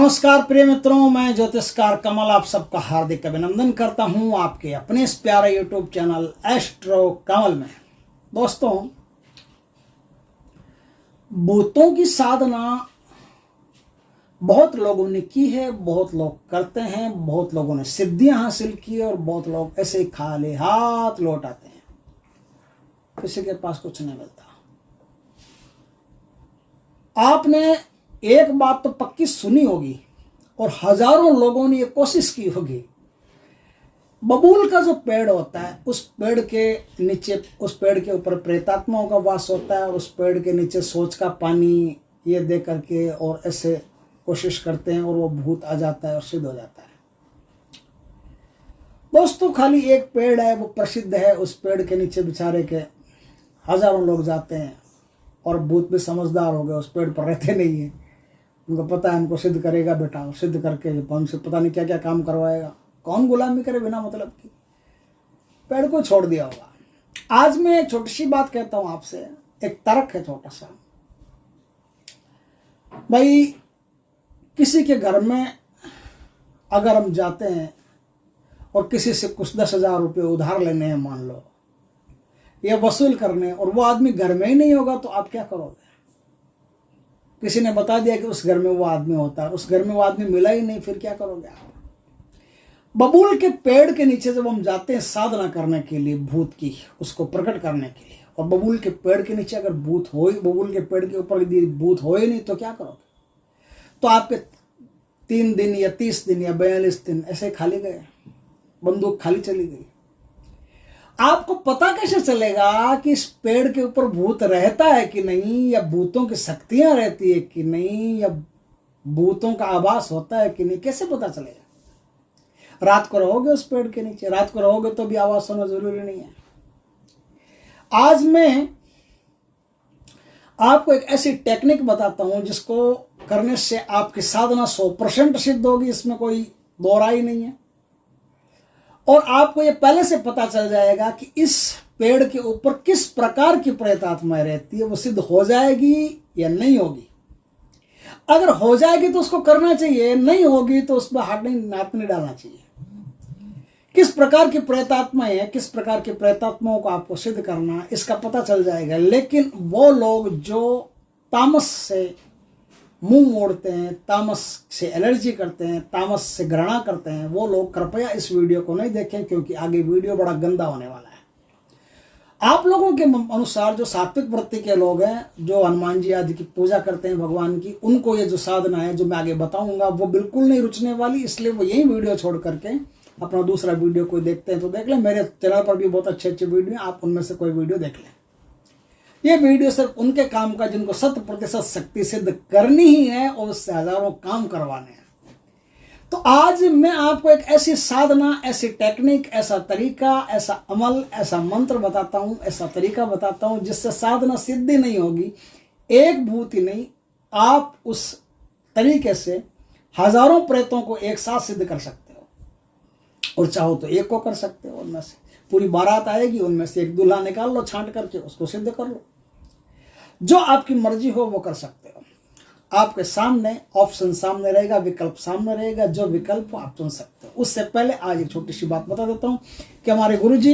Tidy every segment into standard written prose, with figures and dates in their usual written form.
नमस्कार प्रिय मित्रों, मैं ज्योतिषकार कमल आप सबका हार्दिक अभिनंदन करता हूं आपके अपने इस प्यारे यूट्यूब चैनल एस्ट्रो कमल में। दोस्तों, भूतों की साधना बहुत लोगों ने की है, बहुत लोग करते हैं, बहुत लोगों ने सिद्धियां हासिल की और बहुत लोग ऐसे ही खाली हाथ लौट आते हैं, किसी के पास कुछ नहीं मिलता। आपने एक बात तो पक्की सुनी होगी और हजारों लोगों ने ये कोशिश की होगी। बबूल का जो पेड़ होता है, उस पेड़ के नीचे, उस पेड़ के ऊपर प्रेतात्माओं का वास होता है और उस पेड़ के नीचे सोच का पानी ये दे करके और ऐसे कोशिश करते हैं और वो भूत आ जाता है और सिद्ध हो जाता है। दोस्तों, खाली एक पेड़ है, वो प्रसिद्ध है, उस पेड़ के नीचे बेचारे के हजारों लोग जाते हैं और भूत भी समझदार हो गए, उस पेड़ पर रहते नहीं है। उनको पता है हमको सिद्ध करेगा बेटा, सिद्ध करके हमसे पता नहीं क्या क्या काम करवाएगा। कौन गुलामी करे बिना मतलब की, पेड़ को छोड़ दिया होगा। आज मैं एक छोटी सी बात कहता हूं आपसे, एक तर्क है छोटा सा। भाई, किसी के घर में अगर हम जाते हैं और किसी से कुछ 10,000 रुपये उधार लेने हैं, मान लो, या वसूल करने, और वो आदमी घर में ही नहीं होगा, तो आप क्या करोगे? किसी ने बता दिया कि उस घर में वो आदमी होता है, उस घर में वो आदमी मिला ही नहीं, फिर क्या करोगे आप? बबूल के पेड़ के नीचे जब हम जाते हैं साधना करने के लिए, भूत की उसको प्रकट करने के लिए, और बबूल के पेड़ के नीचे अगर भूत हो, बबूल के पेड़ के ऊपर यदि भूत हो ही नहीं, तो क्या करोगे? तो आपके 3 दिन या 30 दिन या 42 दिन ऐसे खाली गए, बंदूक खाली चली गई। आपको पता कैसे चलेगा कि इस पेड़ के ऊपर भूत रहता है कि नहीं, या भूतों की शक्तियां रहती है कि नहीं, या भूतों का आभास होता है कि नहीं? कैसे पता चलेगा? रात को रहोगे उस पेड़ के नीचे, रात को रहोगे तो भी आवाज होना जरूरी नहीं है। आज मैं आपको एक ऐसी टेक्निक बताता हूं जिसको करने से आपकी साधना 100% सिद्ध होगी, इसमें कोई दो राय नहीं है। और आपको ये पहले से पता चल जाएगा कि इस पेड़ के ऊपर किस प्रकार की प्रेतात्माएं रहती है, वो सिद्ध हो जाएगी या नहीं होगी। अगर हो जाएगी तो उसको करना चाहिए, नहीं होगी तो उसमें हाथ नहीं डालना चाहिए। किस प्रकार की प्रेतात्माएं हैं, किस प्रकार की प्रेतात्माओं को आपको सिद्ध करना, इसका पता चल जाएगा। लेकिन वो लोग जो तामस से मुंह मोड़ते हैं, तामस से एलर्जी करते हैं, तामस से घृणा करते हैं, वो लोग कृपया इस वीडियो को नहीं देखें, क्योंकि आगे वीडियो बड़ा गंदा होने वाला है। आप लोगों के अनुसार जो सात्विक वृत्ति के लोग हैं, जो हनुमान जी आदि की पूजा करते हैं भगवान की, उनको ये जो साधना है जो मैं आगे बताऊंगा वो बिल्कुल नहीं रुचने वाली, इसलिए वो यही वीडियो छोड़ करके अपना दूसरा वीडियो कोई देखते हैं तो देख लें। मेरे चैनल पर भी बहुत अच्छे अच्छे वीडियो हैं, आप उनमें से कोई वीडियो देख लें। ये वीडियो सिर्फ उनके काम का जिनको 100% शक्ति सिद्ध करनी ही है और उससे हजारों काम करवाने हैं। तो आज मैं आपको एक ऐसी साधना, ऐसी टेक्निक, ऐसा तरीका, ऐसा अमल, ऐसा मंत्र बताता हूं, ऐसा तरीका बताता हूं जिससे साधना सिद्धि नहीं होगी, एक भूत ही नहीं, आप उस तरीके से हजारों प्रेतों को एक साथ सिद्ध कर सकते हो। और चाहो तो एक को कर सकते हो, उनमें से पूरी बारात आएगी, उनमें से एक दूल्हा निकाल लो छांट करके, उसको सिद्ध कर लो। जो आपकी मर्जी हो वो कर सकते हो। आपके सामने ऑप्शन सामने रहेगा, विकल्प सामने रहेगा, जो विकल्प आप चुन सकते हो। उससे पहले आज एक छोटी सी बात बता देता हूं कि हमारे गुरुजी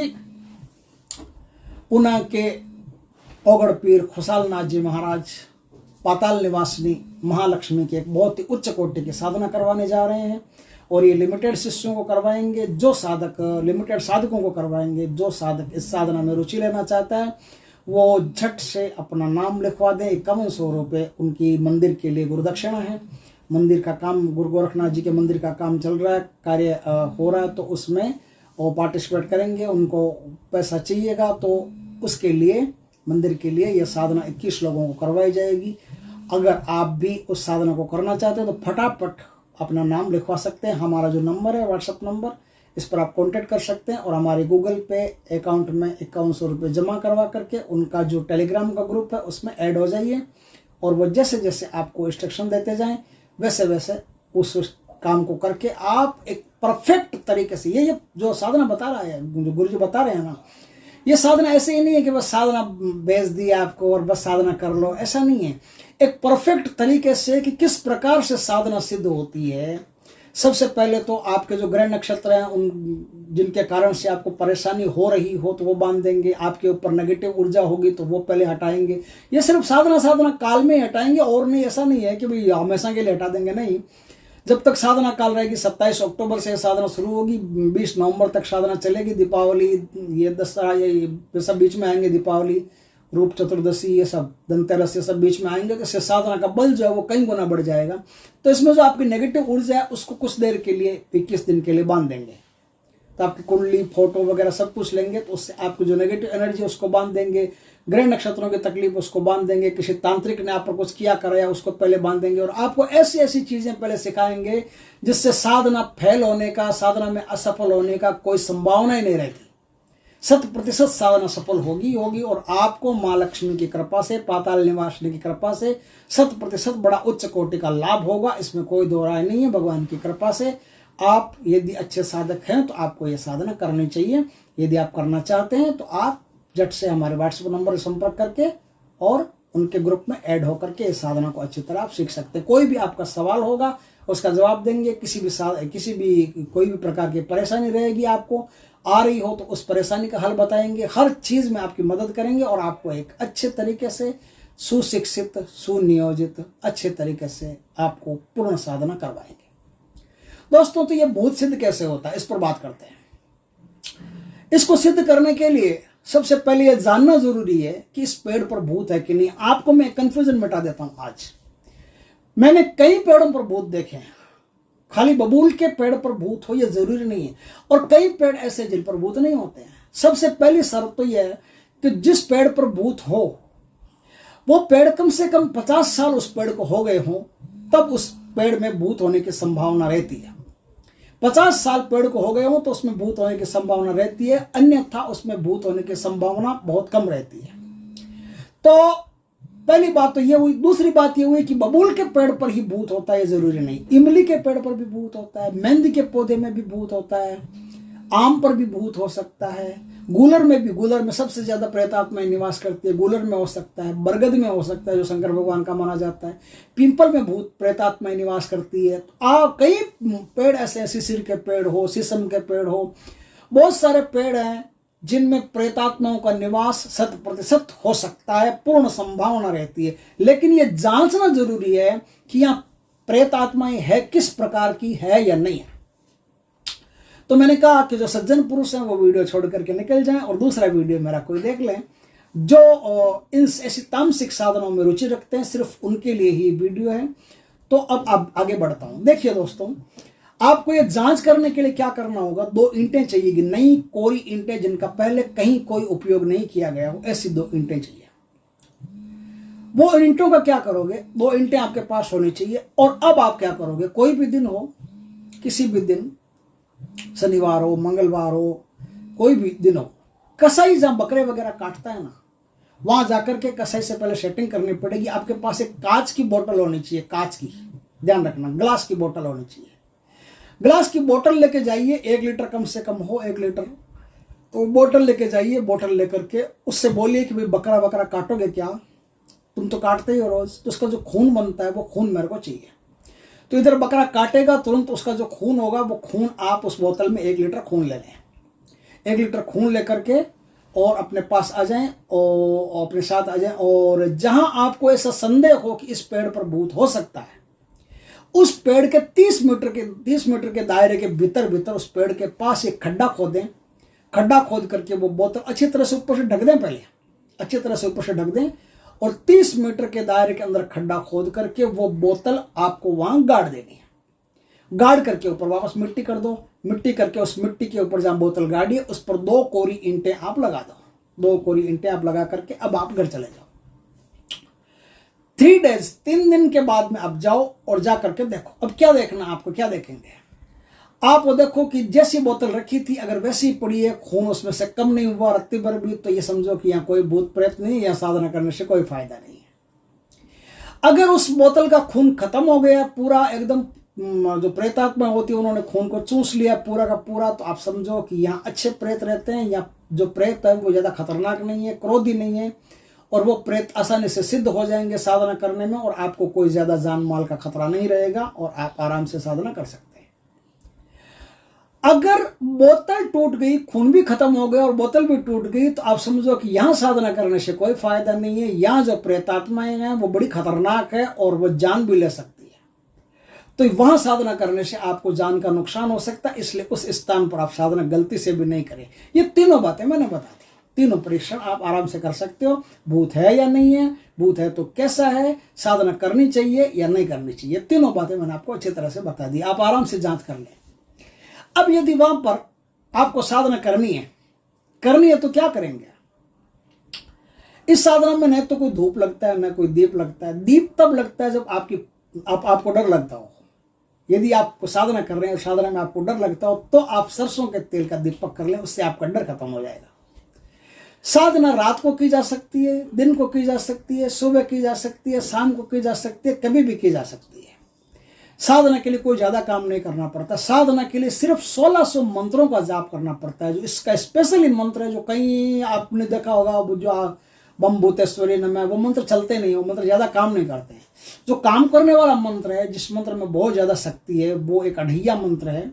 पुणे के ओगड़ पीर खुशाल नाथ जी महाराज पाताल निवासिनी महालक्ष्मी की एक बहुत ही उच्च कोटि की साधना करवाने जा रहे हैं। और ये लिमिटेड शिष्यों को करवाएंगे, जो साधक लिमिटेड साधकों को करवाएंगे। जो साधक इस साधना में रुचि लेना चाहता है वो झट से अपना नाम लिखवा दें। 5100 रुपये उनकी मंदिर के लिए गुरुदक्षिणा है। मंदिर का काम, गुरु गोरखनाथ जी के मंदिर का काम चल रहा है, कार्य हो रहा है, तो उसमें वो पार्टिसिपेट करेंगे। उनको पैसा चाहिएगा तो उसके लिए, मंदिर के लिए यह साधना 21 लोगों को करवाई जाएगी। अगर आप भी उस साधना को करना चाहते हो तो फटाफट अपना नाम लिखवा सकते हैं। हमारा जो नंबर है, व्हाट्सएप नंबर, इस पर आप कांटेक्ट कर सकते हैं। और हमारे गूगल पे अकाउंट में 5100 रुपये जमा करवा करके उनका जो टेलीग्राम का ग्रुप है उसमें ऐड हो जाइए। और वो जैसे जैसे आपको इंस्ट्रक्शन देते जाएं, वैसे वैसे उस काम को करके आप एक परफेक्ट तरीके से, ये जो साधना बता रहा है, जो गुरु जी बता रहे हैं ना, ये साधना ऐसे ही नहीं है कि बस साधना भेज दी आपको और बस साधना कर लो, ऐसा नहीं है। एक परफेक्ट तरीके से कि किस प्रकार से साधना सिद्ध होती है। सबसे पहले तो आपके जो ग्रह नक्षत्र हैं, उन जिनके कारण से आपको परेशानी हो रही हो तो वो बांध देंगे। आपके ऊपर नेगेटिव ऊर्जा होगी तो वो पहले हटाएंगे। ये सिर्फ साधना काल में ही हटाएंगे और नहीं, ऐसा नहीं है कि भाई हमेशा के लिए हटा देंगे, नहीं। जब तक साधना काल रहेगी, 27 अक्टूबर से साधना शुरू होगी, 20 नवंबर तक साधना चलेगी। दीपावली, ये दशहरा, ये सब बीच में आएंगे, दीपावली, रूप चतुर्दशी, ये सब धनतेरस, ये सब बीच में आएंगे। तो इससे साधना का बल जो है वो कई गुना बढ़ जाएगा। तो इसमें जो आपकी नेगेटिव ऊर्जा है उसको कुछ देर के लिए, 21 दिन के लिए बांध देंगे। तो आपकी कुंडली, फोटो वगैरह सब कुछ लेंगे, तो उससे आपकी जो नेगेटिव एनर्जी है उसको बांध देंगे। ग्रह नक्षत्रों की तकलीफ उसको बांध देंगे। किसी तांत्रिक ने आप पर कुछ किया कराया उसको पहले बांध देंगे। और आपको ऐसी ऐसी चीजें पहले सिखाएंगे जिससे साधना फेल होने का, साधना में असफल होने का कोई संभावना ही नहीं रहती। 100% साधना सफल होगी और आपको माँ लक्ष्मी की कृपा से, पाताल निवासिनी की कृपा से 100% बड़ा उच्च कोटि का लाभ होगा। इसमें कोई दो राय नहीं है। भगवान की कृपा से आप यदि अच्छे साधक हैं तो आपको यह साधना करनी चाहिए। यदि आप करना चाहते हैं तो आप झट से हमारे व्हाट्सएप नंबर पर संपर्क करके और उनके ग्रुप में ऐड होकर के इस साधना को अच्छी तरह आप सीख सकते हैं। कोई भी आपका सवाल होगा उसका जवाब देंगे। कोई भी प्रकार की परेशानी रहेगी आपको आ रही हो तो उस परेशानी का हल बताएंगे। हर चीज में आपकी मदद करेंगे और आपको एक अच्छे तरीके से सुशिक्षित, सुनियोजित, अच्छे तरीके से आपको पूर्ण साधना करवाएंगे। दोस्तों, तो ये भूत सिद्ध कैसे होता है, इस पर बात करते हैं। इसको सिद्ध करने के लिए सबसे पहले यह जानना जरूरी है कि इस पेड़ पर भूत है कि नहीं। आपको मैं कंफ्यूजन मिटा देता हूं। आज मैंने कई पेड़ों पर भूत देखे हैं। खाली बबूल के पेड़ पर भूत हो यह जरूरी नहीं है, और कई पेड़ ऐसे जिन पर भूत नहीं होते हैं। सबसे पहली शर्त तो यह है कि जिस पेड़ पर भूत हो वो पेड़ कम से कम 50 साल उस पेड़ को हो गए हों, तब उस पेड़ में भूत होने की संभावना रहती है। 50 साल पेड़ को हो गए हो तो उसमें भूत होने की संभावना रहती है, अन्यथा उसमें भूत होने की संभावना बहुत कम रहती है। तो पहली बात तो ये हुई। दूसरी बात ये हुई कि बबूल के पेड़ पर ही भूत होता है जरूरी नहीं। इमली के पेड़ पर भी भूत होता है, मेहंदी के पौधे में भी भूत होता है, आम पर भी भूत हो सकता है, गूलर में भी, गूलर में सबसे ज्यादा प्रेतात्माएं निवास करती है, गूलर में हो सकता है, बरगद में हो सकता है जो शंकर भगवान का माना जाता है, पीपल में भूत प्रेतात्माएं निवास करती है। कई पेड़ ऐसे, शिशिर के पेड़ हो, शीशम के पेड़ हो, बहुत सारे पेड़ हैं जिनमें प्रेतात्माओं का निवास 100% हो सकता है, पूर्ण संभावना रहती है। लेकिन यह जांचना जरूरी है कि यहाँ प्रेतात्माएं है किस प्रकार की है या नहीं है। तो मैंने कहा कि जो सज्जन पुरुष हैं वो वीडियो छोड़ करके निकल जाएं और दूसरा वीडियो मेरा कोई देख लें। जो इन ऐसी तामसिक साधनों में रुचि रखते हैं, सिर्फ उनके लिए ही वीडियो है। तो अब आगे बढ़ता हूं। देखिए दोस्तों, आपको ये जांच करने के लिए क्या करना होगा, 2 ईंटें चाहिएगी, नई कोरी ईंटें जिनका पहले कहीं कोई उपयोग नहीं किया गया हो, ऐसी 2 ईंटें चाहिए। वो ईंटों का क्या करोगे, 2 ईंटें आपके पास होनी चाहिए। और अब आप क्या करोगे, कोई भी दिन हो, किसी भी दिन, शनिवार हो, मंगलवार हो, कोई भी दिन हो, कसाई जहां बकरे वगैरह काटता है ना, वहां जाकर के कसाई से पहले सेटिंग करनी पड़ेगी। आपके पास एक कांच की बोतल होनी चाहिए, कांच की, ध्यान रखना, ग्लास की बोतल होनी चाहिए। ग्लास की बोतल लेके जाइए, 1 लीटर कम से कम हो, 1 लीटर। तो बोतल लेके जाइए, बोतल लेकर के उससे बोलिए कि भाई बकरा काटोगे क्या, तुम तो काटते ही हो रोज, तो उसका जो खून बनता है वो खून मेरे को चाहिए। तो इधर बकरा काटेगा, तुरंत उसका जो खून होगा वो खून आप उस बोतल में 1 लीटर खून ले लें। 1 लीटर खून लेकर के और अपने पास आ जाएं और अपने साथ आ जाएं। और जहां आपको ऐसा संदेह हो कि इस पेड़ पर भूत हो सकता है, उस पेड़ के 30 मीटर के दायरे के भीतर उस पेड़ के पास एक खड्डा खोदें। खड्डा खोद करके वो बोतल अच्छी तरह से ऊपर से ढक दें, पहले अच्छी तरह से ऊपर से ढक दें और 30 मीटर के दायरे के अंदर खड्डा खोद करके वो बोतल आपको वहां गाड़ देनी है। गाड़ करके ऊपर वापस मिट्टी कर दो, मिट्टी करके उस मिट्टी के ऊपर जहां बोतल गाड़ी है उस पर 2 कोरी ईंटें आप लगा दो। 2 कोरी ईंटें आप लगा करके अब आप घर चले जाओ। 3 डेज, 3 दिन के बाद में आप जाओ और जा करके देखो। अब क्या देखना, आपको क्या देखेंगे, आप वो देखो कि जैसी बोतल रखी थी अगर वैसी पड़ी है, खून उसमें से कम नहीं हुआ रत्ती भर भी, तो ये समझो कि यहाँ कोई भूत प्रेत नहीं, यहाँ साधना करने से कोई फायदा नहीं है। अगर उस बोतल का खून खत्म हो गया, पूरा एकदम जो प्रेतात्मा होती है उन्होंने खून को चूस लिया पूरा का पूरा, तो आप समझो कि यहाँ अच्छे प्रेत रहते हैं, या जो प्रेत है वो ज़्यादा खतरनाक नहीं है, क्रोधी नहीं है, और वो प्रेत आसानी से सिद्ध हो जाएंगे साधना करने में, और आपको कोई ज़्यादा जान माल का खतरा नहीं रहेगा और आप आराम से साधना कर सकते हैं। अगर बोतल टूट गई, खून भी खत्म हो गया और बोतल भी टूट गई, तो आप समझो कि यहाँ साधना करने से कोई फायदा नहीं है। यहाँ जो प्रेतात्माएं हैं वो बड़ी खतरनाक है और वो जान भी ले सकती है, तो वहां साधना करने से आपको जान का नुकसान हो सकता है, इसलिए उस स्थान पर आप साधना गलती से भी नहीं करें। ये तीनों बातें मैंने बता दी, तीनों परीक्षण आप आराम से कर सकते हो। भूत है या नहीं है, भूत है तो कैसा है, साधना करनी चाहिए या नहीं करनी चाहिए, तीनों बातें मैंने आपको अच्छी तरह से बता दी, आप आराम से जांच कर लें। अब यदि वहां पर आपको साधना करनी है तो क्या करेंगे? इस साधना में न तो कोई धूप लगता है न कोई दीप लगता है। दीप तब लगता है जब आपको डर लगता हो। यदि आप साधना कर रहे हैं और साधना में आपको डर लगता हो तो आप सरसों के तेल का दीपक कर लें, उससे आपका डर खत्म हो जाएगा। साधना रात को की जा सकती है, दिन को की जा सकती है, सुबह की जा सकती है, शाम को की जा सकती है, कभी भी की जा सकती है। साधना के लिए कोई ज्यादा काम नहीं करना पड़ता। साधना के लिए सिर्फ 1600 मंत्रों का जाप करना पड़ता है, जो इसका स्पेशली मंत्र है, जो कहीं आपने देखा होगा जो बम भूतेश्वरी नमः, वो मंत्र चलते नहीं, वो मंत्र ज्यादा काम नहीं करते हैं। जो काम करने वाला मंत्र है, जिस मंत्र में बहुत ज्यादा शक्ति है, वो एक अढ़ैया मंत्र है,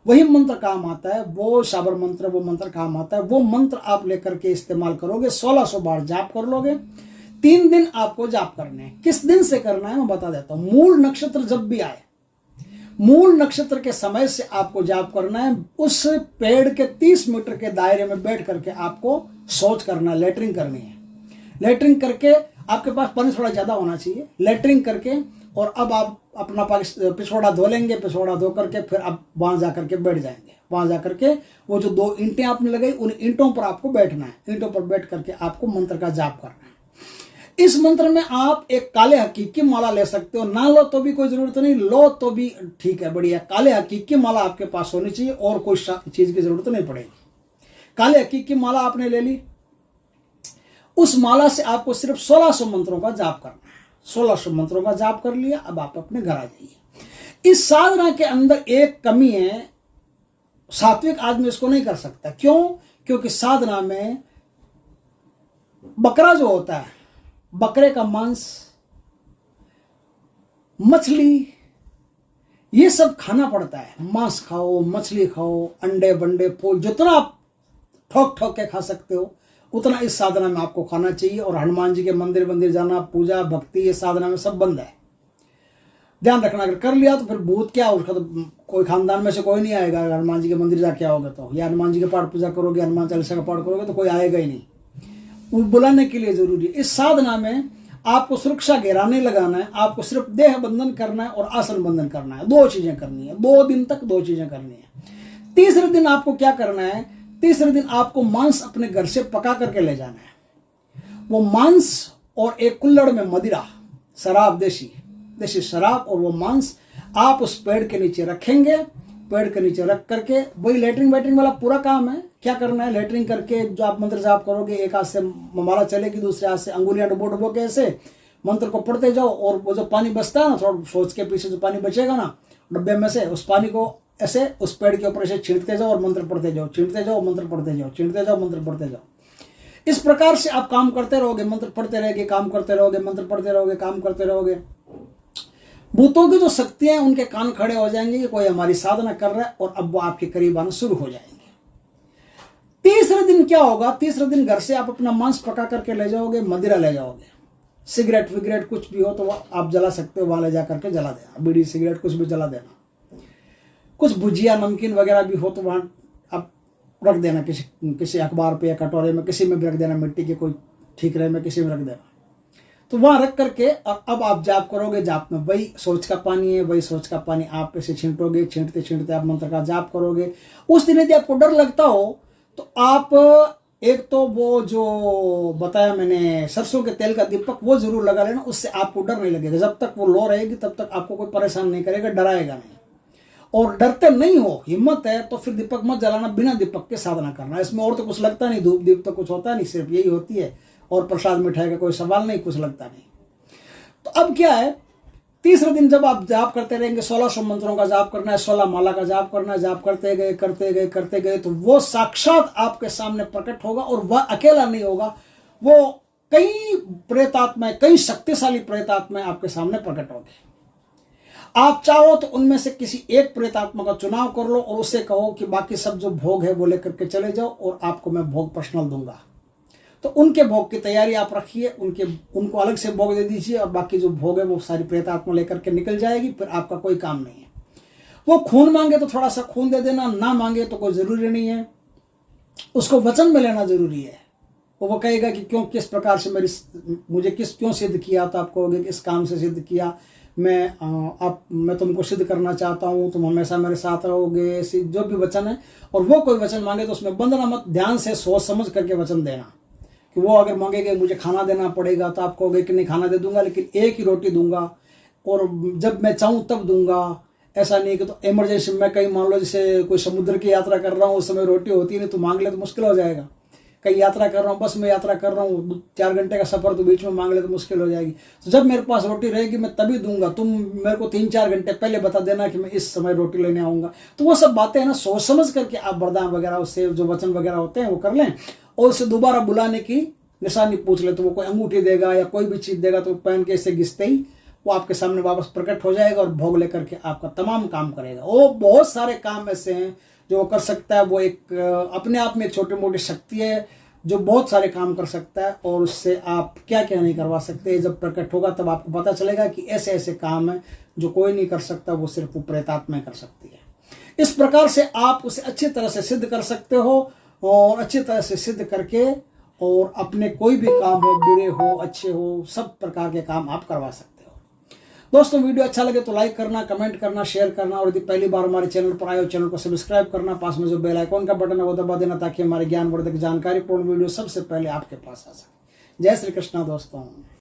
वही मंत्र काम आता है, वो साबर मंत्र, वो मंत्र काम आता है। वो मंत्र आप लेकर के इस्तेमाल करोगे, 1600 बार जाप कर लोगे। 3 दिन आपको जाप करने हैं। किस दिन से करना है मैं बता देता हूँ। मूल नक्षत्र जब भी आए, मूल नक्षत्र के समय से आपको जाप करना है। उस पेड़ के 30 मीटर के दायरे में बैठ करके आपको शौच करना, लेटरिंग करनी है। लेटरिंग करके आपके पास पानी थोड़ा ज्यादा होना चाहिए। लेटरिंग करके और अब आप अपना पिछवाड़ा धो लेंगे, पिछवाड़ा धो करके फिर आप वहां जाकर के बैठ जाएंगे। वहां जाकर के वो जो 2 ईंटें आपने लगाई, उन ईंटों पर आपको बैठना है। ईंटों पर बैठ करके आपको मंत्र का जाप करना है। इस मंत्र में आप एक काले हकीक की माला ले सकते हो, ना लो तो भी कोई जरूरत नहीं, लो तो भी ठीक है, बढ़िया। काले हकीक की माला आपके पास होनी चाहिए और कोई चीज की जरूरत नहीं पड़ेगी। काले हकीक की माला आपने ले ली, उस माला से आपको सिर्फ 1600 मंत्रों का जाप करना है। 1600 मंत्रों का जाप कर लिया, अब आप अपने घर आ जाइए। इस साधना के अंदर एक कमी है, सात्विक आदमी इसको नहीं कर सकता। क्यों? क्योंकि साधना में बकरा जो होता है, बकरे का मांस, मछली, ये सब खाना पड़ता है। मांस खाओ, मछली खाओ, अंडे बंडे फूल, जितना आप ठोक ठोक के खा सकते हो उतना इस साधना में आपको खाना चाहिए। और हनुमान जी के मंदिर जाना, पूजा भक्ति, ये साधना में सब बंद है। ध्यान रखना, अगर कर लिया तो फिर भूत क्या, उसका तो कोई खानदान में से कोई नहीं आएगा। अगर हनुमान जी के मंदिर जाके आओगे तो, या हनुमान जी के पाठ पूजा करोगे, हनुमान चालीसा का पाठ करोगे तो कोई आएगा ही नहीं। वो बुलाने के लिए जरूरी है। इस साधना में आपको सुरक्षा घेरा नहीं लगाना है, आपको सिर्फ देह बंधन करना है और आसन बंधन करना है। 2 चीजें करनी है, 2 दिन तक 2 चीजें करनी है। तीसरे दिन आपको क्या करना है? तीसरे दिन आपको मांस अपने घर से पका करके ले जाना है। वो मांस और एक कुल्हड़ में मदिरा, शराब, देसी शराब, और वो मांस आप उस पेड़ के नीचे रखेंगे। पेड़ के नीचे रख करके वही लेटरिंग वेटरिंग वाला पूरा काम है। क्या करना है? लेटरिंग करके जो आप मंत्र जाप करोगे, एक हाथ से माला चलेगी, दूसरे हाथ से अंगुलियां डुबो के ऐसे मंत्र को पढ़ते जाओ। और वो जो पानी बचता है ना, थोड़ा सोच के पीछे जो पानी बचेगा ना डब्बे में से, उस पानी को ऐसे उस पेड़ के ऊपर ऐसे छींटते जाओ और मंत्र पढ़ते जाओ, छींटते जाओ, मंत्र पढ़ते जाओ, छींटते जाओ, मंत्र पढ़ते जाओ। इस प्रकार से आप काम करते रहोगे, मंत्र पढ़ते रहेंगे, काम करते रहोगे, मंत्र पढ़ते रहोगे, काम करते रहोगे। भूतों की जो शक्तियां हैं उनके कान खड़े हो जाएंगे कि कोई हमारी साधना कर रहा है, और अब वो आपके करीब आना शुरू हो जाएंगे। तीसरे दिन क्या होगा? तीसरे दिन घर से आप अपना मांस पका करके ले जाओगे, मदिरा ले जाओगे, सिगरेट विगरेट कुछ भी हो तो आप जला सकते हो, वहां ले जा करके जला देना, बीड़ी सिगरेट कुछ भी जला देना। कुछ भुजिया नमकीन वगैरह भी हो तो वहां आप रख देना, किसी अखबार पे या कटोरे में, किसी में भी रख देना, मिट्टी के कोई ठीक रहे में किसी में रख देना। तो वहां रख करके अब आप जाप करोगे। जाप में वही सोच का पानी है, वही सोच का पानी आप ऐसे छींटोगे, छींटते छींटते आप मंत्र का जाप करोगे। उस दिन यदि आपको डर लगता हो तो आप एक तो वो जो बताया मैंने सरसों के तेल का दीपक, वो जरूर लगा लेना, उससे आपको डर नहीं लगेगा। जब तक वो लो रहेगी तब तक आपको कोई परेशान नहीं करेगा, डराएगा नहीं। और डरते नहीं हो, हिम्मत है तो फिर दीपक मत जलाना, बिना दीपक के साधना करना। इसमें और तो कुछ लगता नहीं, धूप दीप तो कुछ होता नहीं, सिर्फ यही होती है। और प्रसाद मिठाई का कोई सवाल नहीं, कुछ लगता नहीं। तो अब क्या है, तीसरे दिन जब आप जाप करते रहेंगे, 1600 मंत्रों का जाप करना है, 16 माला का जाप करना है, जाप करते गए तो वो साक्षात आपके सामने प्रकट होगा। और वह अकेला नहीं होगा, वो कई प्रेतात्माएं, कई शक्तिशाली प्रेतात्माएं आपके सामने प्रकट होगी। आप चाहो तो उनमें से किसी एक प्रेतात्मा का चुनाव कर लो और उससे कहो कि बाकी सब जो भोग है वो लेकर के चले जाओ और आपको मैं भोग पर्सनल दूंगा। तो उनके भोग की तैयारी आप रखिए, उनको अलग से भोग दे दीजिए और बाकी जो भोग है वो सारी प्रेतात्मा लेकर के निकल जाएगी। फिर आपका कोई काम नहीं है। वो खून मांगे तो थोड़ा सा खून दे देना, ना मांगे तो कोई जरूरी नहीं है। उसको वचन में लेना जरूरी है। वो कहेगा कि क्यों, किस प्रकार से मुझे क्यों सिद्ध किया, तो आप कहोगे कि इस काम से सिद्ध किया, मैं तुमको सिद्ध करना चाहता हूँ, तुम हमेशा मेरे साथ रहोगे, जो भी वचन है। और वो कोई वचन मांगे तो उसमें बंधना मत, ध्यान से सोच समझ करके वचन देना। कि वो अगर मांगेंगे मुझे खाना देना पड़ेगा तो आप कहोगे कि नहीं, खाना दे दूंगा लेकिन एक ही रोटी दूंगा और जब मैं चाहूँ तब दूंगा। ऐसा नहीं कि तो इमरजेंसी में कहीं मान लो जैसे कोई समुद्र की यात्रा कर रहा हूँ, उस समय रोटी होती नहीं तो मांग ले तो मुश्किल हो जाएगा। कहीं यात्रा कर रहा हूँ, बस में यात्रा कर रहा हूँ, 4 घंटे का सफर, तो बीच में मांग ले तो मुश्किल हो जाएगी। तो जब मेरे पास रोटी रहेगी मैं तभी दूंगा। तुम मेरे को 3-4 घंटे पहले बता देना कि मैं इस समय रोटी लेने आऊँगा। तो वो सब बातें है ना, सोच समझ करके आप वरदान वगैरह उससे जो वचन वगैरह होते हैं वो कर लें और उसे दोबारा बुलाने की निशानी पूछ ले। तो वो कोई अंगूठी देगा या कोई भी चीज़ देगा तो पहन के इसे घिसते ही वो आपके सामने वापस प्रकट हो जाएगा और भोग लेकर के आपका तमाम काम करेगा। वो बहुत सारे काम ऐसे हैं जो वो कर सकता है। वो एक अपने आप में एक छोटी मोटी शक्ति है जो बहुत सारे काम कर सकता है और उससे आप क्या क्या नहीं करवा सकते। जब प्रकट होगा तब आपको पता चलेगा कि ऐसे ऐसे काम है जो कोई नहीं कर सकता, वो सिर्फ वो प्रेतात्मा कर सकती है। इस प्रकार से आप उसे अच्छी तरह से सिद्ध कर सकते हो और अच्छी तरह से सिद्ध करके और अपने कोई भी काम हो, बुरे हो अच्छे हो, सब प्रकार के काम आप करवा सकते हो। दोस्तों वीडियो अच्छा लगे तो लाइक करना, कमेंट करना, शेयर करना और यदि पहली बार हमारे चैनल पर आए हो चैनल को सब्सक्राइब करना, पास में जो बेल आइकॉन का बटन है वो दबा देना ताकि हमारे ज्ञानवर्धक जानकारीपूर्ण वीडियो सबसे पहले आपके पास आ सके। जय श्री कृष्णा दोस्तों।